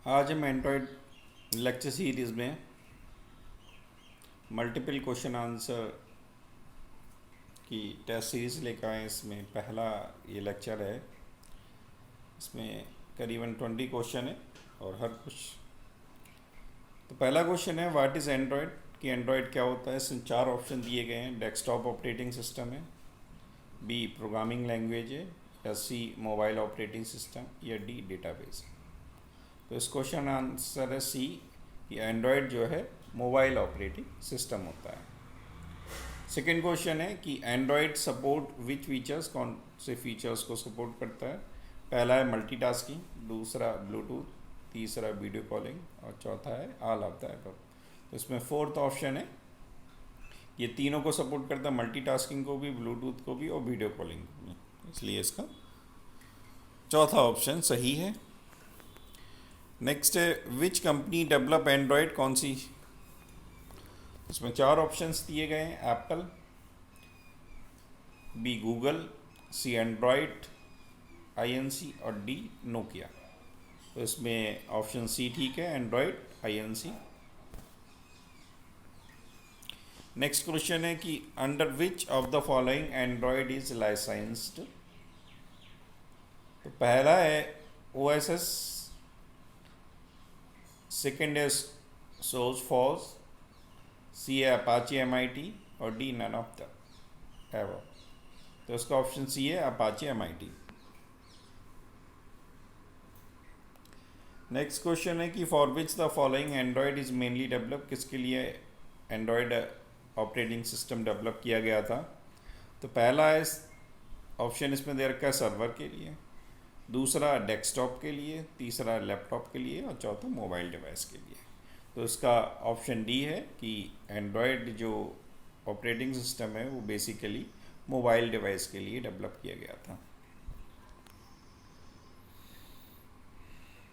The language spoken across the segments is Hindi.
आज हम एंड्रॉयड लेक्चर सीरीज़ में मल्टीपल क्वेश्चन आंसर की टेस्ट सीरीज़ लेकर आए। इसमें पहला ये लेक्चर है। इसमें करीबन 20 क्वेश्चन है और हर कुछ। तो पहला क्वेश्चन है व्हाट इज़ एंड्रॉयड, कि एंड्रॉयड क्या होता है। इसमें 4 ऑप्शन दिए गए हैं। डेस्कटॉप ऑपरेटिंग सिस्टम है, बी प्रोग्रामिंग लैंग्वेज है, या सी मोबाइल ऑपरेटिंग सिस्टम, या डी डेटाबेस। तो इस क्वेश्चन आंसर है सी, कि एंड्रॉयड जो है मोबाइल ऑपरेटिंग सिस्टम होता है। सेकेंड क्वेश्चन है कि एंड्रॉयड सपोर्ट विच फीचर्स, कौन से फीचर्स को सपोर्ट करता है। पहला है मल्टीटास्किंग, दूसरा ब्लूटूथ, तीसरा वीडियो कॉलिंग और चौथा है ऑल ऑफ द अबव। तो इसमें फोर्थ ऑप्शन है ये तीनों को सपोर्ट करता है, मल्टीटास्किंग को भी, ब्लूटूथ को भी और वीडियो कॉलिंग को भी, इसलिए इसका चौथा ऑप्शन सही है। नेक्स्ट है विच कंपनी डेवलप एंड्रॉयड, कौन सी। इसमें 4 ऑप्शंस दिए गए हैं। एप्पल, बी गूगल, सी एंड्रॉयड आईएनसी और डी नोकिया। तो इसमें ऑप्शन सी ठीक है, एंड्रॉयड आईएनसी। नेक्स्ट क्वेश्चन है कि under which of the following Android is licensed. तो पहला है ओएसएस, सेकेंड है सोर्स फॉर्स, सी है अपाची एमआईटी और D none of the above. तो इसका ऑप्शन सी है अपाची एमआईटी। नेक्स्ट क्वेश्चन है कि for which the following Android is mainly develop, किसके लिए एंड्रॉयड ऑपरेटिंग सिस्टम डेवलप किया गया था। तो पहला है ऑप्शन इसमें दे रखा है सर्वर के लिए, दूसरा डेस्कटॉप के लिए, तीसरा लैपटॉप के लिए और चौथा मोबाइल डिवाइस के लिए। तो इसका ऑप्शन डी है कि एंड्रॉयड जो ऑपरेटिंग सिस्टम है वो बेसिकली मोबाइल डिवाइस के लिए डेवलप किया गया था।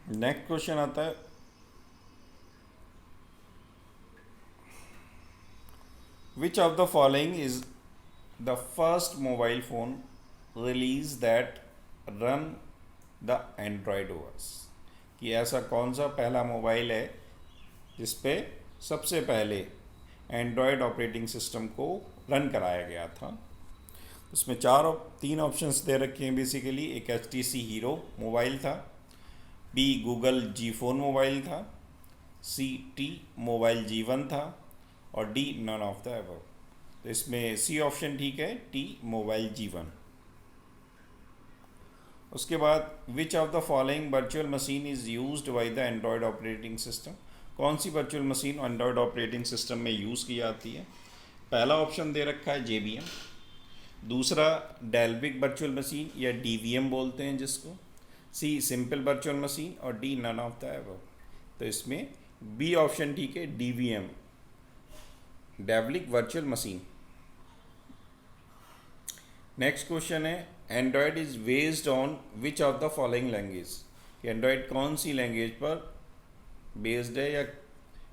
नेक्स्ट क्वेश्चन आता है which of the following is the first mobile phone release that run the Android OS, कि ऐसा कौन सा पहला मोबाइल है जिस पे सबसे पहले एंड्रॉयड ऑपरेटिंग सिस्टम को रन कराया गया था। उसमें 3 ऑप्शंस दे रखे हैं बेसिकली। एक HTC हीरो मोबाइल था, B Google G phone mobile था, सी टी मोबाइल G1 था और D none of the above. तो इसमें सी ऑप्शन ठीक है, टी मोबाइल G1। उसके बाद which of the following virtual machine is used by the Android operating system, कौन सी virtual machine Android operating system में यूज़ की जाती है। पहला ऑप्शन दे रखा है JVM, दूसरा डेल्विक वर्चुअल मशीन या DVM बोलते हैं जिसको, सी सिंपल वर्चुअल मशीन और D none of the above. तो इसमें बी ऑप्शन ठीक है, DVM Dalvik virtual machine. Next question है Android is based on which of the following language, कि एंड्रॉयड कौन सी लैंग्वेज पर बेस्ड है या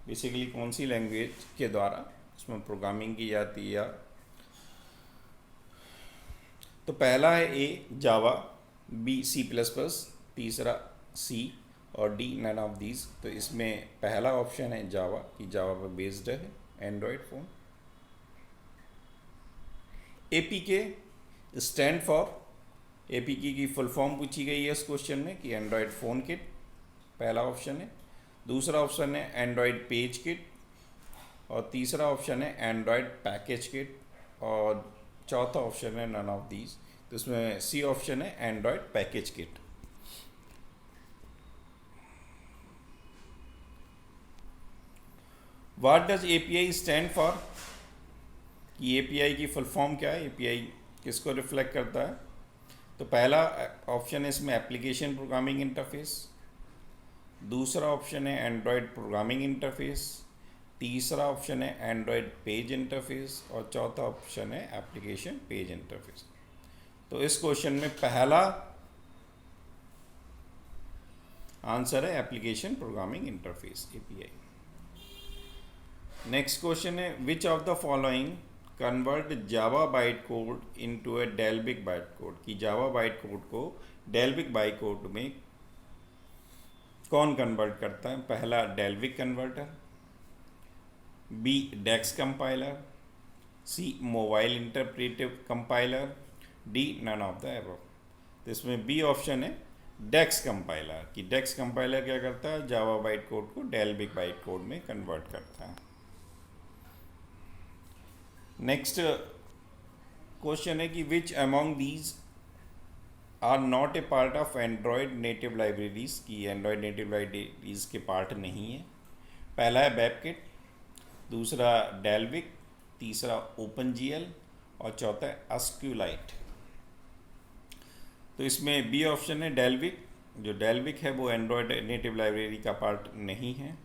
बेसिकली कौन सी लैंग्वेज के द्वारा इसमें प्रोग्रामिंग की जाती है। तो पहला है ए जावा, बी C++, तीसरा सी और डी नन ऑफ दीज। तो इसमें पहला ऑप्शन है जावा, कि जावा पर बेस्ड है Android phone. APK stand for, APK की फुल फॉर्म पूछी गई है इस क्वेश्चन में, कि एंड्रॉयड फ़ोन किट पहला ऑप्शन है, दूसरा ऑप्शन है एंड्रॉयड पेज किट और तीसरा ऑप्शन है एंड्रॉयड पैकेज किट और चौथा ऑप्शन है नन ऑफ दीज। तो इसमें सी ऑप्शन है Android package kit. What does API stand for, कि API की फुल फॉर्म क्या है, API किसको रिफ्लेक्ट करता है। तो पहला ऑप्शन है इसमें एप्लीकेशन प्रोग्रामिंग इंटरफेस, दूसरा ऑप्शन है एंड्रॉयड प्रोग्रामिंग इंटरफेस, तीसरा ऑप्शन है एंड्रॉयड पेज इंटरफेस और चौथा ऑप्शन है एप्लीकेशन पेज इंटरफेस। तो इस क्वेश्चन में पहला आंसर है application programming interface API। Next question है which of the following convert Java byte code into a Dalvik byte code, कि जावा बाइट कोड को डेल्विक बाइट कोड में कौन कन्वर्ट करता है? पहला Dalvik converter, B dex compiler, C mobile interpretive compiler, D none of the above. तो इसमें बी ऑप्शन है डेक्स कंपाइलर, कि डेक्स कंपाइलर क्या करता है? जावा बाइट कोड को डेल्विक बाइट कोड में कन्वर्ट करता है। नेक्स्ट क्वेश्चन है कि which among these are not a part of Android native libraries, की एंड्रॉयड नेटिव लाइब्रेरीज के पार्ट नहीं है। पहला है वेबकिट, दूसरा डेल्विक, तीसरा ओपनजीएल और चौथा है एसक्यूलाइट। तो इसमें बी ऑप्शन है डेल्विक। जो डेल्विक है वो एंड्रॉयड नेटिव लाइब्रेरी का पार्ट नहीं है।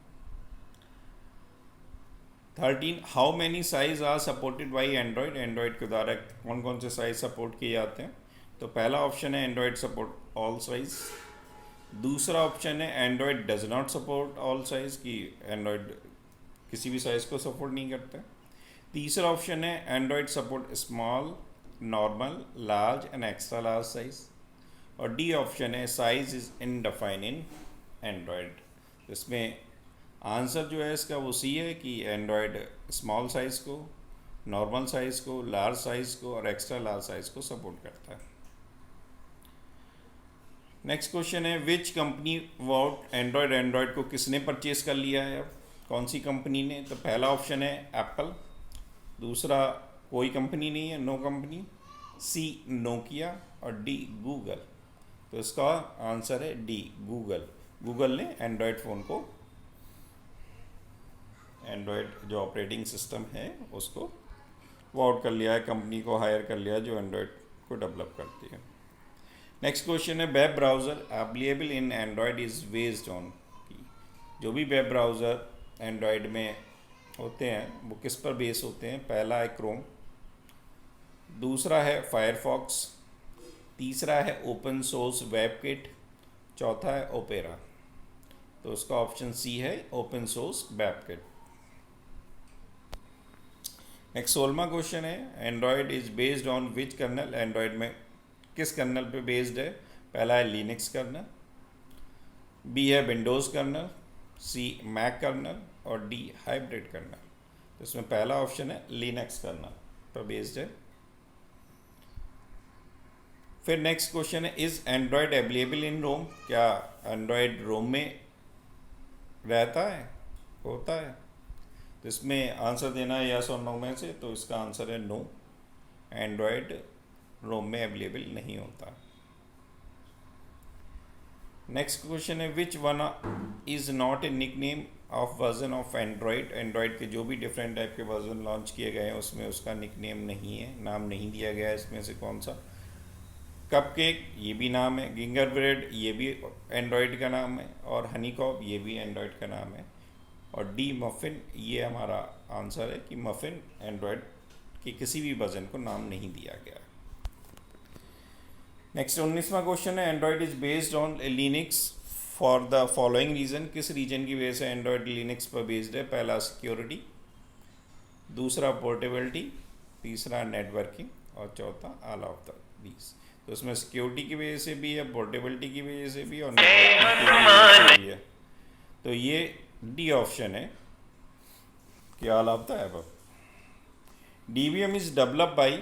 13 how many size are supported by Android, Android के द्वारा कौन कौन से साइज सपोर्ट किए जाते हैं? तो पहला ऑप्शन है एंड्रॉयड सपोर्ट ऑल साइज, दूसरा ऑप्शन है Android does not support all size, की एंड्रॉयड किसी भी साइज को सपोर्ट नहीं करता। तीसरा ऑप्शन है Android support small, normal, large and extra large size, और डी ऑप्शन है साइज इज इनडिफाइंड इन एंड्रॉयड। इसमें आंसर जो है इसका वो सी है कि एंड्रॉयड स्मॉल साइज को, नॉर्मल साइज को, लार्ज साइज को और एक्स्ट्रा लार्ज साइज को सपोर्ट करता है। नेक्स्ट क्वेश्चन है विच कंपनी वॉट एंड्रॉयड को किसने परचेज कर लिया है? अब कौन सी कंपनी ने? तो पहला ऑप्शन है एप्पल, दूसरा कोई कंपनी नहीं है, नो कंपनी, सी नोकिया और डी गूगल। तो इसका आंसर है डी गूगल। गूगल ने एंड्रॉयड फ़ोन को, एंड्रॉयड जो ऑपरेटिंग सिस्टम है उसको वॉट कर लिया है, कंपनी को हायर कर लिया जो एंड्रॉयड को डेवलप करती है। नेक्स्ट क्वेश्चन है web browser available in Android is based on, जो भी वेब ब्राउज़र एंड्रॉयड में होते हैं वो किस पर बेस होते हैं? पहला है क्रोम, दूसरा है फायरफॉक्स, तीसरा है ओपन सोर्स वेबकिट, चौथा है ओपेरा। तो उसका ऑप्शन सी है ओपन सोर्स वेबकिट। नेक्स्ट 16वां क्वेश्चन है Android is based on which kernel, Android में किस कर्नल पे बेस्ड है? पहला है लिनक्स कर्नल, बी है Windows kernel, C Mac kernel और डी हाइब्रिड कर्नल। तो इसमें पहला ऑप्शन है लिनक्स कर्नल पर बेस्ड है। फिर नेक्स्ट क्वेश्चन है इज एंड्रॉयड अवेलेबल इन रोम, क्या एंड्रॉयड रोम में रहता है, होता है? तो इसमें आंसर देना है यस और नो में से, तो इसका आंसर है नो, एंड्रॉयड रोम में अवेलेबल नहीं होता। नेक्स्ट क्वेश्चन है which one is not a nick name of version of Android, Android के जो भी डिफरेंट टाइप के वर्जन लॉन्च किए गए हैं उसमें उसका निक नेम नहीं है, नाम नहीं दिया गया है। इसमें से कौन सा? कपकेक ये भी नाम है, गिंगर ब्रेड ये भी एंड्रॉयड का नाम है, और हनी कॉप ये भी एंड्रॉयड का नाम है, और डी मफिन ये हमारा आंसर है कि मफिन एंड्रॉयड के किसी भी वर्जन को नाम नहीं दिया गया। नेक्स्ट 19वां क्वेश्चन है Android is based on Linux for the following reason, किस रीजन की वजह से एंड्रॉयड लिनक्स पर बेस्ड है? पहला सिक्योरिटी, दूसरा पोर्टेबिलिटी, तीसरा नेटवर्किंग और चौथा ऑल ऑफ द दीज। तो उसमें सिक्योरिटी की वजह से भी है, पोर्टेबिलिटी की वजह से भी और नेटवर्किंग की वजह से भी है। तो ये डी ऑप्शन है कि all of the above. DBM is develop by,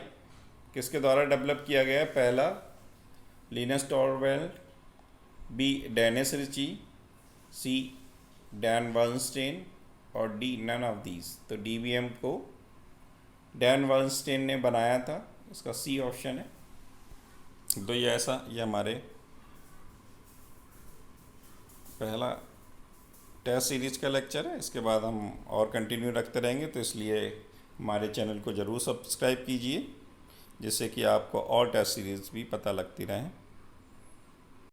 किसके द्वारा डेवलप किया गया है? पहला लिनस टॉरवेल्ड, बी डेनिस रिची, सी डैन बर्नस्टेन और डी नन ऑफ दीज। तो डीबीएम को डैन बर्नस्टेन ने बनाया था, इसका सी ऑप्शन है। तो ये हमारे पहला टेस्ट सीरीज का लेक्चर है, इसके बाद हम और कंटिन्यू रखते रहेंगे, तो इसलिए हमारे चैनल को ज़रूर सब्सक्राइब कीजिए जिससे कि आपको और टेस्ट सीरीज़ भी पता लगती रहें।